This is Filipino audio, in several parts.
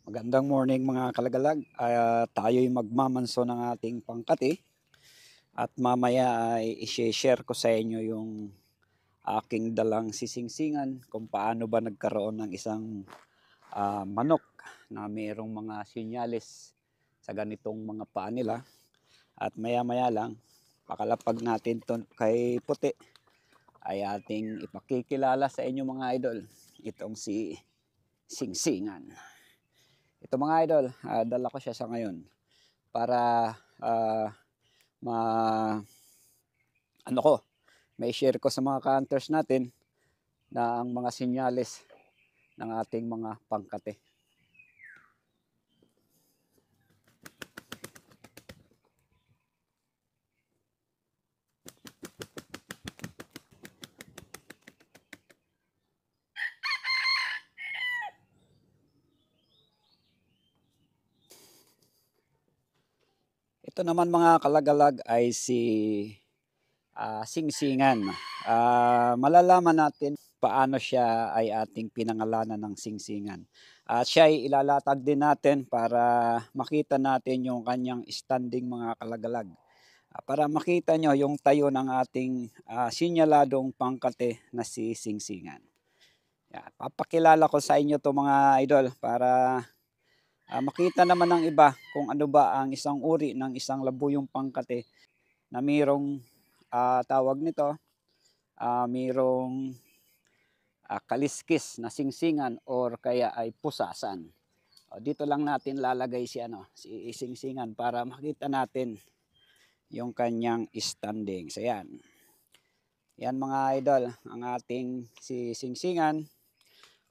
Magandang morning mga kalagalag. Tayo'y magmamanso ng ating pangkati at mamaya ay i-share ko sa inyo yung aking dalang sisingsingan kung paano ba nagkaroon ng isang manok na mayroong mga sinyales sa ganitong mga paa nila. At maya-maya lang, pakalapag natin to kay Puti ay ating ipakikilala sa inyo mga idol itong si Singsingan. Ito mga idol, dala ko siya sa ngayon para ah, ma ano ko, may share ko sa mga hunters natin na ang mga senyales ng ating mga pangkate. Ito naman mga kalagalag ay si Singsingan. Malalaman natin paano siya ay ating pinangalanan ng Singsingan. At siya ay ilalatag din natin para makita natin yung kanyang standing mga kalagalag. Para makita nyo yung tayo ng ating sinyaladong pangkate na si Singsingan. Yan, papakilala ko sa inyo to mga idol para makita naman ng iba kung ano ba ang isang uri ng isang labuyong pangkate na mayroong tawag nito, mayroong kaliskis na singsingan or kaya ay pusasan. Dito lang natin lalagay si Singsingan para makita natin yung kanyang standing. So yan. Yan mga idol, ang ating si Singsingan.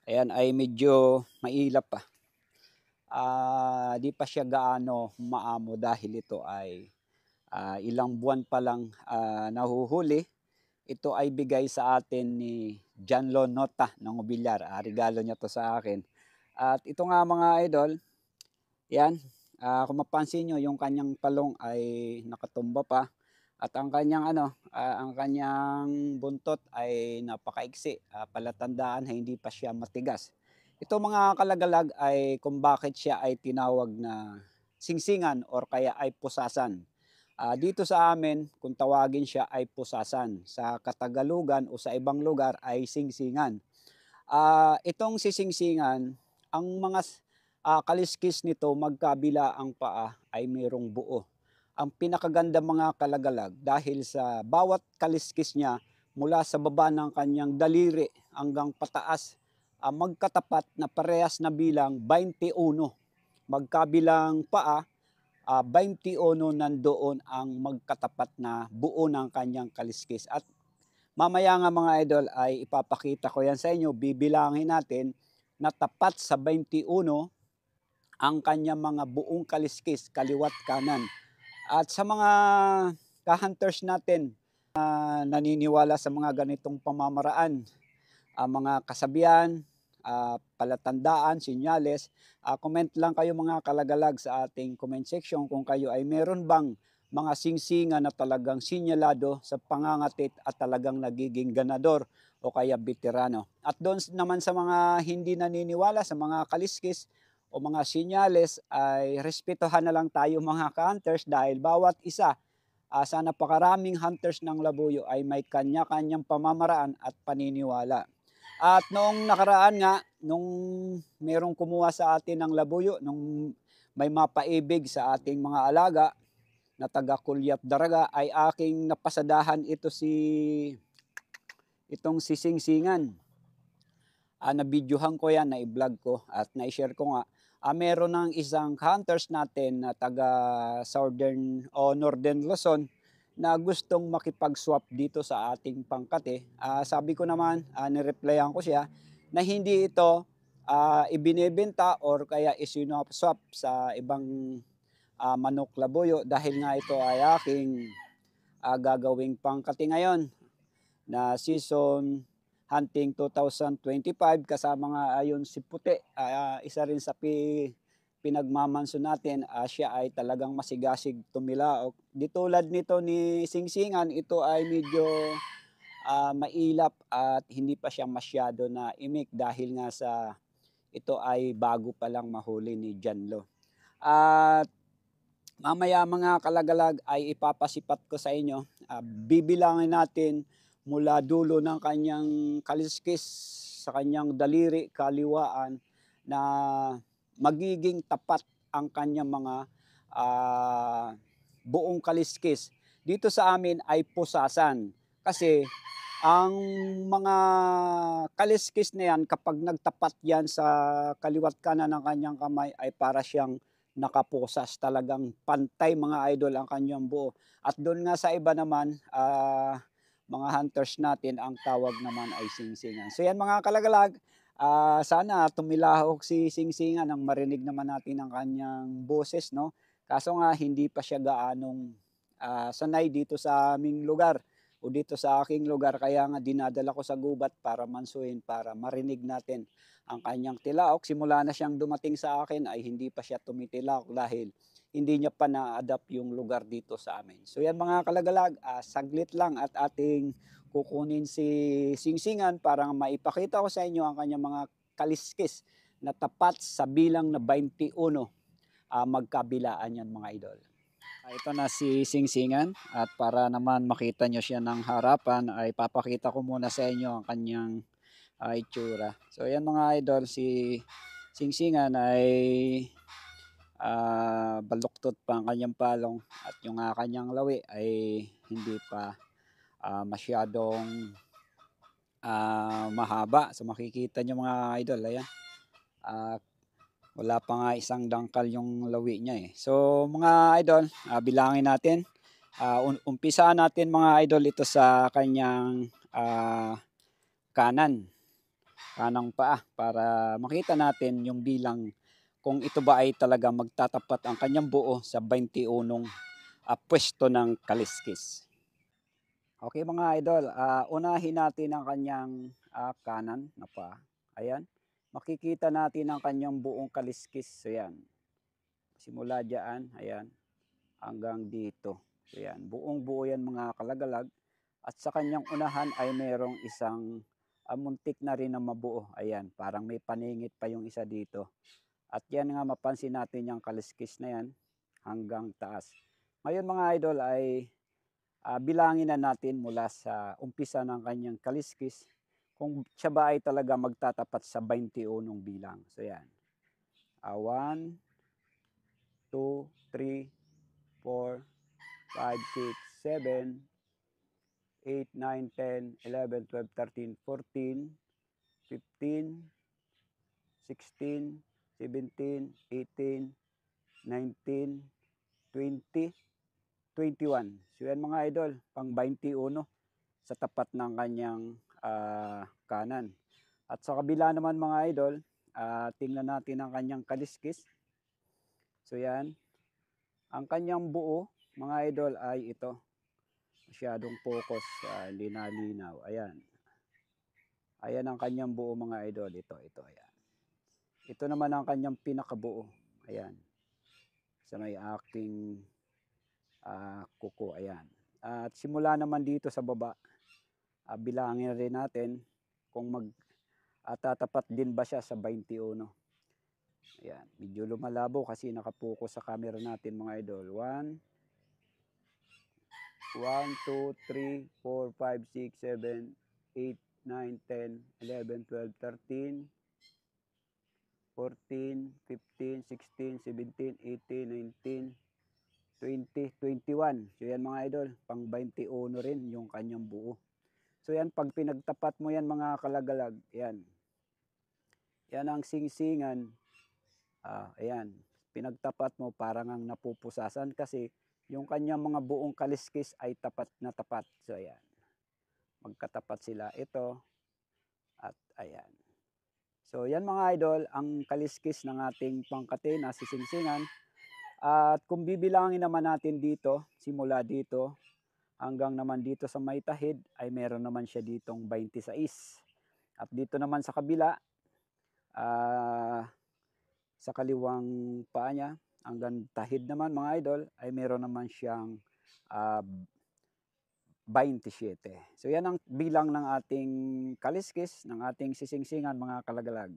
Ayan ay medyo mailap pa. Di pa siya gaano maamo dahil ito ay ilang buwan pa lang nahuhuli. Ito ay bigay sa atin ni John Lonota ng Ubilyar. Regalo niya to sa akin. At ito nga mga idol, yan, kung mapansin nyo, yung kanyang palong ay nakatumba pa. At ang kanyang ang kanyang buntot ay napakaiksi. Palatandaan na hindi pa siya matigas. Ito mga kalagalag ay kung bakit siya ay tinawag na singsingan or kaya ay pusasan. Dito sa amin, kung tawagin siya ay pusasan. Sa Katagalugan o sa ibang lugar ay singsingan. Itong sisingsingan, ang mga kaliskis nito magkabila ang paa ay mayroong buo. Ang pinakaganda mga kalagalag dahil sa bawat kaliskis niya mula sa baba ng kanyang daliri hanggang pataas, magkatapat na parehas na bilang 21. Magkabilang paa, 21 nandoon ang magkatapat na buo ng kanyang kaliskis. At mamaya nga mga idol ay ipapakita ko yan sa inyo, bibilangin natin na tapat sa 21 ang kanyang mga buong kaliskis, kaliwat kanan. At sa mga ka-hunters natin naniniwala sa mga ganitong pamamaraan, mga kasabihan, palatandaan, sinyales, comment lang kayo mga kalagalag sa ating comment section kung kayo ay meron bang mga singsingan na talagang sinyalado sa pangangatit at talagang nagiging ganador o kaya veterano. At doon naman sa mga hindi naniniwala sa mga kaliskis o mga sinyales ay respetohan na lang tayo mga ka-hunters dahil bawat isa sa napakaraming hunters ng labuyo ay may kanya-kanyang pamamaraan at paniniwala. At noong nakaraan nga, nung merong kumuha sa atin ng labuyo, nung may mapaibig sa ating mga alaga na taga Kulyap Daraga, ay aking napasadahan itong si Singsingan. Na-videohan ko yan, na-vlog ko at na-share ko nga. Meron ng isang hunters natin na taga Southern o Northern Luzon na gustong makipag-swap dito sa ating pangkate. Sabi ko naman, nireplyan ko siya na hindi ito ibinebenta or kaya isinwap-swap sa ibang manok labuyo dahil nga ito ay aking gagawing pangkate ngayon na season hunting 2025 kasama nga ayon si Puti, isa rin sa pinagmamanso natin. Siya ay talagang masigasig tumilaok. Di tulad nito ni Singsingan, ito ay medyo mailap at hindi pa siya masyado na imik dahil nga sa ito ay bago pa lang mahuli ni John Lo. At mamaya mga kalagalag ay ipapasipat ko sa inyo. Bibilangin natin mula dulo ng kanyang kaliskis sa kanyang daliri, kaliwaan, na magiging tapat ang kanyang mga buong kaliskis. Dito sa amin ay pusasan. Kasi ang mga kaliskis na yan, kapag nagtapat yan sa kaliwat kanan ng kanyang kamay, ay para siyang nakapusas, talagang pantay mga idol ang kanyang buo. At doon nga sa iba naman, mga hunters natin, ang tawag naman ay singsingan. So yan mga kalagalag, sana tumilahok si singsingan nang marinig naman natin ang kanyang boses, no? Kaso nga hindi pa siya gaanong sanay dito sa aming lugar o dito sa aking lugar, kaya nga dinadala ko sa gubat para mansuhin, para marinig natin ang kanyang tilaok. Simula na siyang dumating sa akin ay hindi pa siya tumitilaok dahil hindi niya pa na-adapt yung lugar dito sa amin. So yan mga kalagalag, saglit lang at ating kukunin si Singsingan para maipakita ko sa inyo ang kanyang mga kaliskis na tapat sa bilang na 21. Magkabilaan yan mga idol. Ito na si Singsingan, at para naman makita nyo siya ng harapan ay papakita ko muna sa inyo ang kanyang itsura. So yan mga idol, si Singsingan ay baluktot pa ang kanyang palong, at yung kanyang lawi ay hindi pa masyadong mahaba. So makikita nyo mga idol, ayan. Wala pa nga isang dangkal yung lawi niya eh. So mga idol, bilangin natin. Umpisaan natin mga idol ito sa kanyang kanang paa, para makita natin yung bilang kung ito ba ay talaga magtatapat ang kanyang buo sa 21 pwesto ng kaliskis. Okay mga idol, unahin natin ang kanyang kanan na paa. Ayan. Makikita natin ang kanyang buong kaliskis. So yan. Simula diyan, ayan, hanggang dito. So yan. Buong buo yan mga kalagalag. At sa kanyang unahan ay merong isang muntik na rin na mabuo. Ayan, parang may paningit pa yung isa dito. At yan nga, mapansin natin yung kaliskis na yan hanggang taas. Ngayon mga idol ay bilangin na natin mula sa umpisa ng kanyang kaliskis kung siya ba ay talaga magtatapat sa 21 bilang. So yan. 1, 2, 3, 4, 5, 6, 7, 8, 9, 10, 11, 12, 13, 14, 15, 16, 17, 18, 19, 20, 21. So yan mga idol, pang 21 sa tapat ng kanyang kanan. At sa kabila naman mga idol, tingnan natin ang kanyang kaliskis. So yan, ang kanyang buo mga idol ay ito. Masyadong focus, hindi nalinaw. Ayan. Ayan ang kanyang buo mga idol. Ito, ayan. Ito naman ang kanyang pinakabuo. Ayan. Sa may aking kuko. Ayan. At simula naman dito sa baba, bilangin rin natin kung tatapat din ba siya sa 21. Ayan. Medyo lumalabo kasi nakapokus sa camera natin mga idol. 1, 2, 3, 4, 5, 6, 7, 8, 9, 10, 11, 12, 13, 14, 15, 16, 17, 18, 19, 20, 21. So yan mga idol, pang 21 rin yung kanyang buo. So yan, pag pinagtapat mo yan mga kalagalag, yan. Yan ang singsingan. Ayan, pinagtapat mo parang ang napupusasan kasi yung kanyang mga buong kaliskis ay tapat na tapat. So ayan, magkatapat sila ito at ayan. So yan mga idol, ang kaliskis ng ating pangkate na sisingsingan. At kung bibilangin naman natin dito, simula dito hanggang naman dito sa may tahid, ay meron naman siya ditong 26. At dito naman sa kabila, sa kaliwang paa niya, hanggang tahid naman mga idol, ay meron naman siyang 27. So yan ang bilang ng ating kaliskis, ng ating sisingsingan mga kalagalag.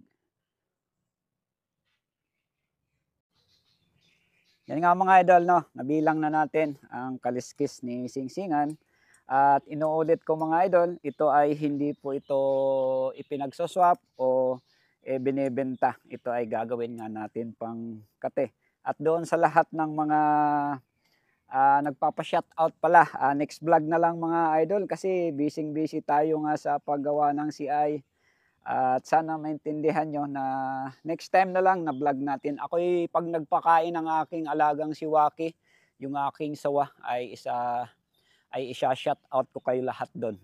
Yan nga mga idol, no, nabilang na natin ang kaliskis ni Singsingan. At inuulit ko mga idol, ito ay hindi po ito ipinagsoswap o binibenta. Ito ay gagawin nga natin pang kate. At doon sa lahat ng mga nagpapa-shoutout pala, next vlog na lang mga idol kasi busy tayo nga sa paggawa ng CI. At sana maintindihan nyo na next time na lang na vlog natin. Ako'y pag nagpakain ng aking alagang si Waki, yung aking sawa ay isa-shout out ko kayo lahat doon.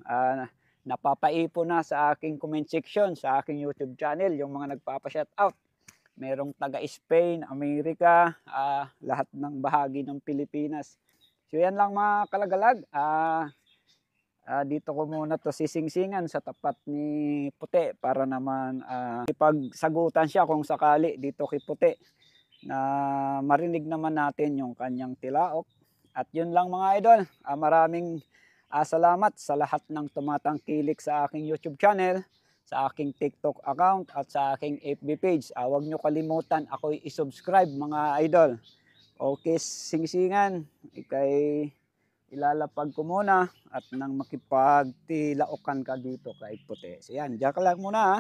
Napapaipo na sa aking comment section, sa aking YouTube channel, yung mga nagpapa-shout out. Merong taga Spain, Amerika, lahat ng bahagi ng Pilipinas. So yan lang mga kalagalag. Dito ko muna to sisingsingan sa tapat ni Puti para naman ipagsagutan siya kung sakali dito kay Puti na marinig naman natin yung kanyang tilaok. At yun lang mga idol, maraming salamat sa lahat ng tumatangkilik sa aking YouTube channel, sa aking TikTok account at sa aking FB page. Huwag nyo kalimutan ako'y isubscribe mga idol. Okay, singsingan, ikay ilalapag ko muna at nang makipagtilaukan ka dito kay Puti. So yan, diyan ka lang muna ha.